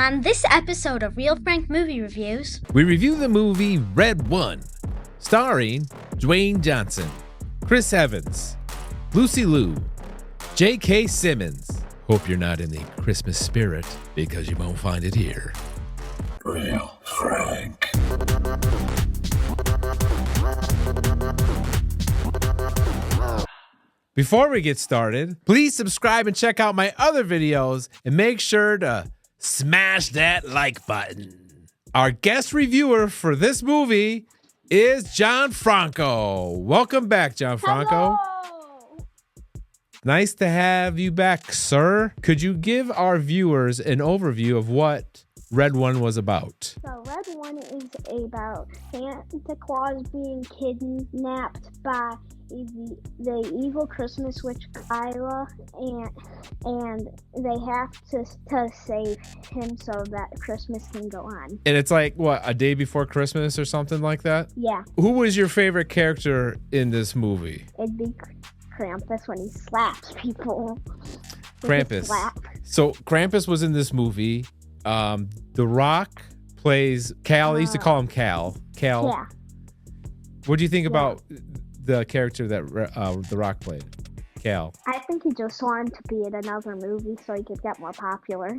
On this episode of Real Frank Movie Reviews, we review the movie Red One, starring Dwayne Johnson, Chris Evans, Lucy Liu, J.K. Simmons. Hope you're not in the Christmas spirit because you won't find it here. Real Frank. Before we get started, please subscribe and check out my other videos and make sure to smash that like button. Our guest reviewer for this movie is John Franco. Welcome back, John Franco. Hello. Nice to have you back, sir. Could you give our viewers an overview of what Red One was about? So Red One is about Santa Claus being kidnapped by the evil Christmas witch Kyla, and they have to save him so that Christmas can go on. And it's like, what, a day before Christmas or something like that? Yeah. Who was your favorite character in this movie? It'd be Krampus when he slaps people. Krampus. Slap. So Krampus was in this movie. The Rock plays Cal. I used to call him Cal. Yeah. What do you think about the character that The Rock played? Cal. I think he just wanted to be in another movie so he could get more popular.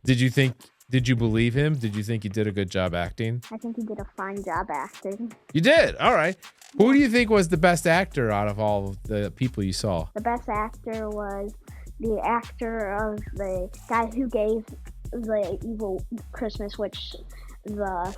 Did you believe him? Did you think he did a good job acting? I think he did a fine job acting. You did? All right. Who do you think was the best actor out of all of the people you saw? The best actor was the actor of the guy who gave the evil Christmas witch the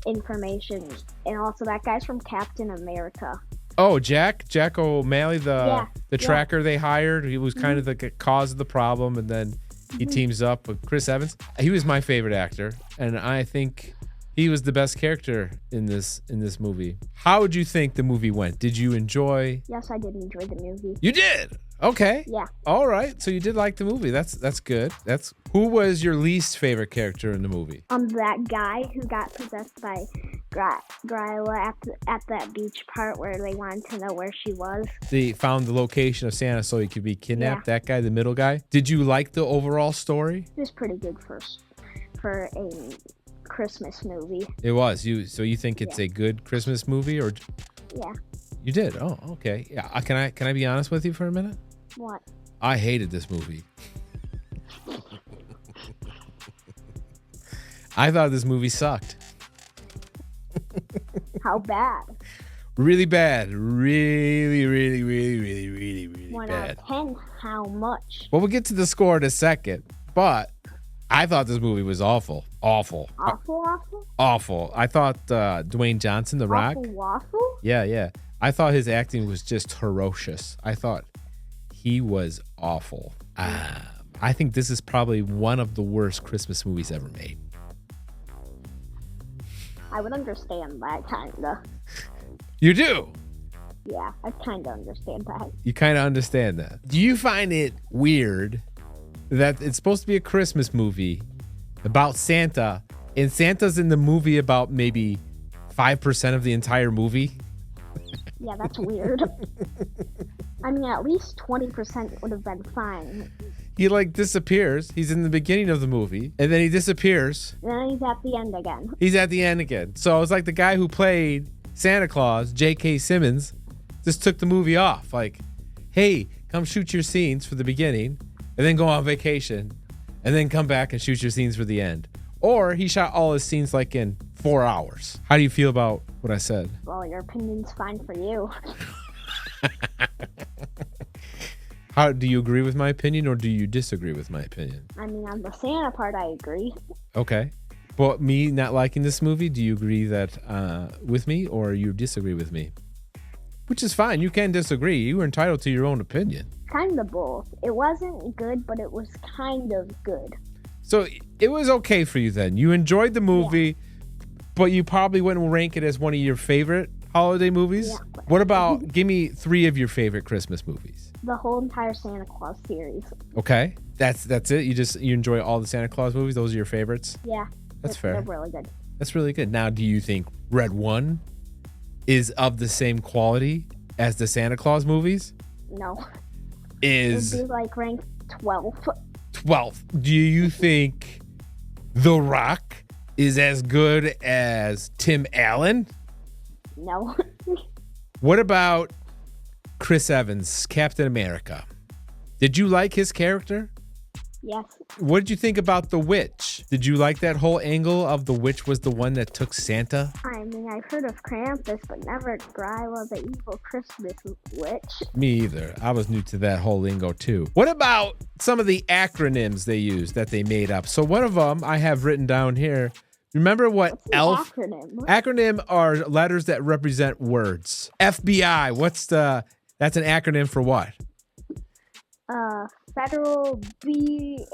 information, and also that guy's from Captain America. Oh, Jack O'Malley, the tracker they hired. He was kind of the cause of the problem, and then he teams up with Chris Evans. He was my favorite actor, and I think he was the best character in this movie. How would you think the movie went? Did you enjoy? Yes, I did enjoy the movie. You did? Okay. Yeah. All right. So you did like the movie. That's good. Who was your least favorite character in the movie? That guy who got possessed by Gryla at that beach part where they wanted to know where she was. They found the location of Santa so he could be kidnapped. Yeah. That guy, the middle guy. Did you like the overall story? It was pretty good for a Christmas movie. It was. So you think it's a good Christmas movie, or? Yeah. You did? Oh, okay. Yeah. Can I be honest with you for a minute? What? I hated this movie. I thought this movie sucked. How bad? Really bad. Really, really, really, really, really, really 1 bad. out of 10. How much? Well, we'll get to the score in a second, but I thought this movie was awful. Awful. Awful? I thought Dwayne Johnson, The Rock. Awful waffle? Yeah. I thought his acting was just ferocious. I thought he was awful. I think this is probably one of the worst Christmas movies ever made. I would understand that, kinda. You do? Yeah, I kinda understand that. You kind of understand that. Do you find it weird that it's supposed to be a Christmas movie about Santa, and Santa's in the movie about maybe 5% of the entire movie? Yeah, that's weird. I mean, at least 20% would have been fine. He disappears. He's in the beginning of the movie, and then he disappears. And then he's at the end again. He's at the end again. So it's like the guy who played Santa Claus, J.K. Simmons, just took the movie off. Like, hey, come shoot your scenes for the beginning, and then go on vacation, and then come back and shoot your scenes for the end. Or he shot all his scenes in 4 hours. How do you feel about what I said? Well, your opinion's fine for you. How do you agree with my opinion, or do you disagree with my opinion? I mean, on the Santa part, I agree. Okay. But me not liking this movie, do you agree that with me, or you disagree with me? Which is fine. You can disagree. You are entitled to your own opinion. Kind of both. It wasn't good, but it was kind of good. So it was okay for you then. You enjoyed the movie, but you probably wouldn't rank it as one of your favorite holiday movies? Yeah. What about, give me 3 of your favorite Christmas movies? The whole entire Santa Claus series. Okay. That's it? You enjoy all the Santa Claus movies? Those are your favorites? Yeah. That's fair. They're really good. That's really good. Now, do you think Red One is of the same quality as the Santa Claus movies? No. Is It'd be ranked 12th. 12th. Do you think The Rock is as good as Tim Allen? No. What about Chris Evans, Captain America? Did you like his character? Yes. What did you think about the witch? Did you like that whole angle of the witch was the one that took Santa? I mean, I've heard of Krampus, but never Gryla, the evil Christmas witch. Me either. I was new to that whole lingo too. What about some of the acronyms they used that they made up? So one of them I have written down here. Remember what What's the E.L.F? acronym? Acronym are letters that represent words. FBI, that's an acronym for what? Federal B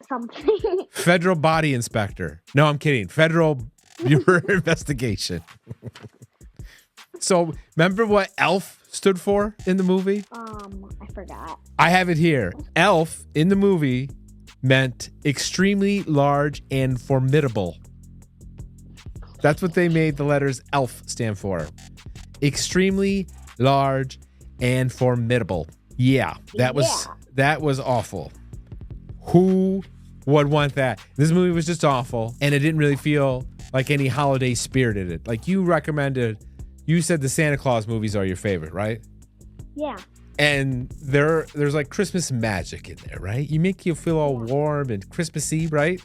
something. Federal Body Inspector. No, I'm kidding. Federal Bureau Investigation. So remember what E.L.F stood for in the movie? I forgot. I have it here. E.L.F in the movie meant extremely large and formidable. That's what they made the letters E.L.F stand for. Extremely large and formidable. Yeah, that was awful. Who would want that? This movie was just awful, and it didn't really feel like any holiday spirit in it. Like you said the Santa Claus movies are your favorite, right? Yeah. And there's like Christmas magic in there, right? You make you feel all warm and Christmassy, right?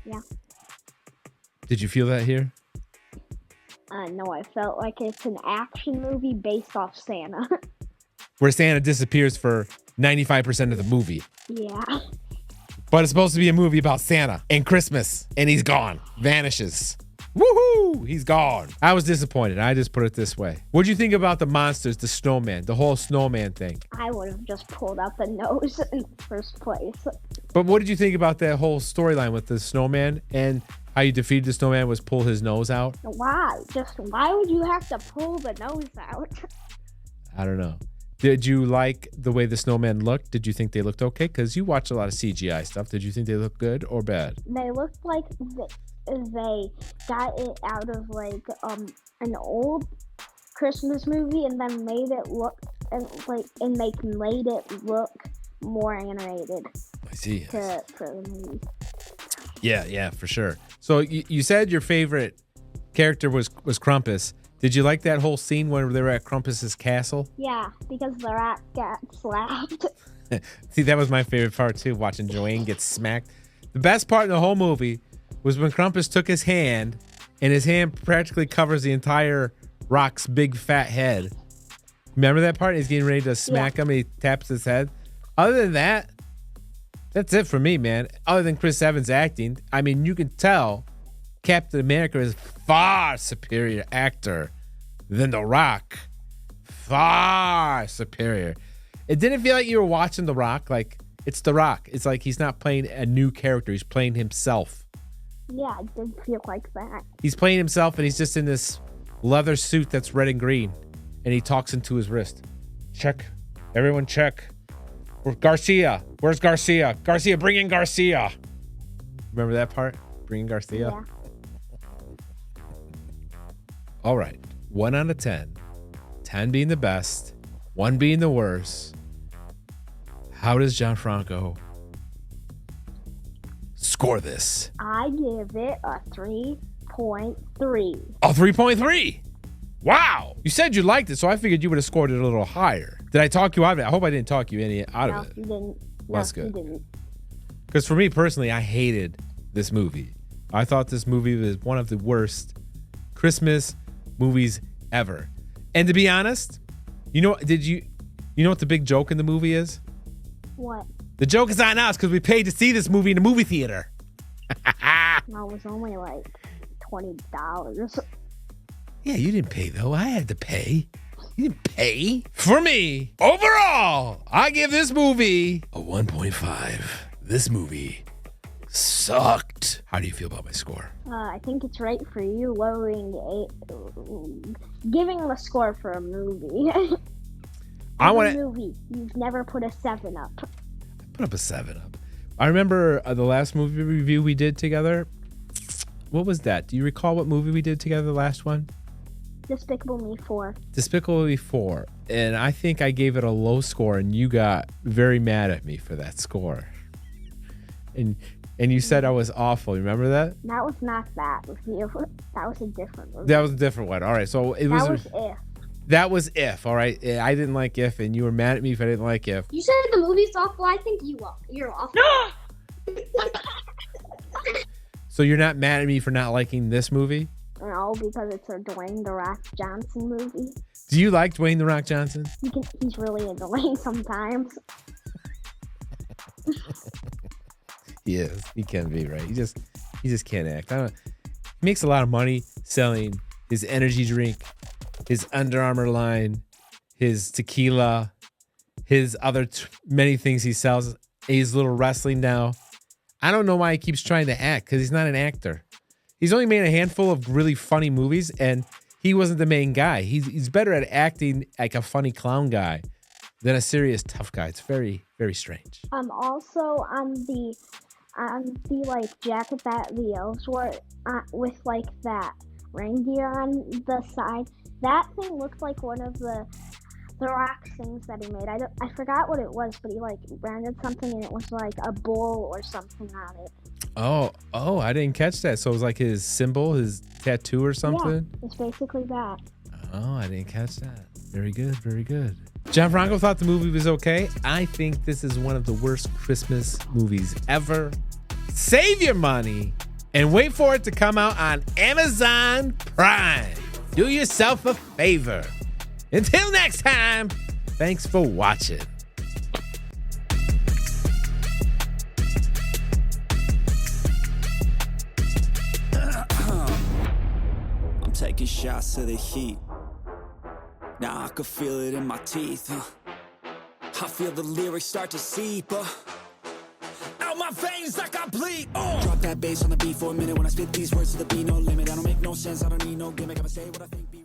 Yeah. Did you feel that here? No, I felt like it's an action movie based off Santa. Where Santa disappears for 95% of the movie. Yeah. But it's supposed to be a movie about Santa and Christmas, and he's gone. Vanishes. Woohoo! He's gone. I was disappointed. I just put it this way. What'd you think about the monsters, the snowman, the whole snowman thing? I would have just pulled out the nose in the first place. But what did you think about that whole storyline with the snowman and how you defeated the snowman was pull his nose out? Why? Why would you have to pull the nose out? I don't know. Did you like the way the snowman looked? Did you think they looked okay? Because you watch a lot of CGI stuff. Did you think they looked good or bad? They looked like they got it out of like an old Christmas movie and then made it look made it look more animated. I see. For the movie. Yeah, for sure. So you said your favorite character was Krampus. Did you like that whole scene when they were at Krampus's castle? Yeah, because the rat got slapped. See, that was my favorite part too, watching Dwayne get smacked. The best part in the whole movie was when Krampus took his hand, and his hand practically covers the entire Rock's big fat head. Remember that part? He's getting ready to smack him, and he taps his head. Other than that, that's it for me, man. Other than Chris Evans acting, I mean, you can tell Captain America is far superior actor than The Rock. Far superior. It didn't feel like you were watching The Rock. Like, it's The Rock. It's like he's not playing a new character. He's playing himself. Yeah, it did feel like that. He's playing himself, and he's just in this leather suit that's red and green. And he talks into his wrist. Check. Everyone check. Garcia. Where's Garcia? Garcia, bring in Garcia. Remember that part? Bring in Garcia? Yeah. All right. 1 out of 10. 10 being the best. 1 being the worst. How does Gianfranco score this? I give it a 3.3. Oh, 3.3. Wow. You said you liked it, so I figured you would have scored it a little higher. Did I talk you out of it? I hope I didn't talk you out of it. You didn't. That's good. You didn't. Because for me personally, I hated this movie. I thought this movie was one of the worst Christmas movies ever. And to be honest, you know what the big joke in the movie is? What? The joke is on us because we paid to see this movie in the movie theater. No, it was only like $20. Yeah, you didn't pay though. I had to pay. You didn't pay. For me, overall, I give this movie a 1.5. This movie sucked. How do you feel about my score? I think it's right for you giving them a score for a movie. Movie. You've never put a 7 up. I put up a 7 up. I remember the last movie review we did together. What was that? Do you recall what movie we did together, the last one? Despicable Me 4. Despicable Me 4. And I think I gave it a low score, and you got very mad at me for that score. And and you said I was awful. You remember that? That was not that review. That was a different review. That was a different one. All right, so it was. That was If. That was If. All right, I didn't like If, and you were mad at me if I didn't like If. You said the movie's awful. I think you're awful. So you're not mad at me for not liking this movie? No, because it's a Dwayne "The Rock" Johnson movie. Do you like Dwayne "The Rock" Johnson? He's really annoying sometimes. He is. He can be, right? He just can't act. He makes a lot of money selling his energy drink, his Under Armour line, his tequila, his other many things he sells. He's a little wrestling now. I don't know why he keeps trying to act, because he's not an actor. He's only made a handful of really funny movies, and he wasn't the main guy. He's better at acting like a funny clown guy than a serious tough guy. It's very, very strange. Also on the like jacket that the elves wore with like that reindeer on the side, that thing looked like one of the Rock things that he made. I forgot what it was, but he like branded something and it was like a bull or something on it. Oh, I didn't catch that. So it was like his symbol, his tattoo or something? Yeah, it's basically that. Oh, I didn't catch that. Very good, very good. John Franco thought the movie was okay. I think this is one of the worst Christmas movies ever. Save your money and wait for it to come out on Amazon Prime. Do yourself a favor. Until next time, thanks for watching. I'm taking shots of the heat. Now I can feel it in my teeth. I feel the lyrics start to seep out my veins like I bleed. Drop that bass on the beat for a minute. When I spit these words to the beat, no limit. I don't make no sense, I don't need no gimmick. I'ma say what I think.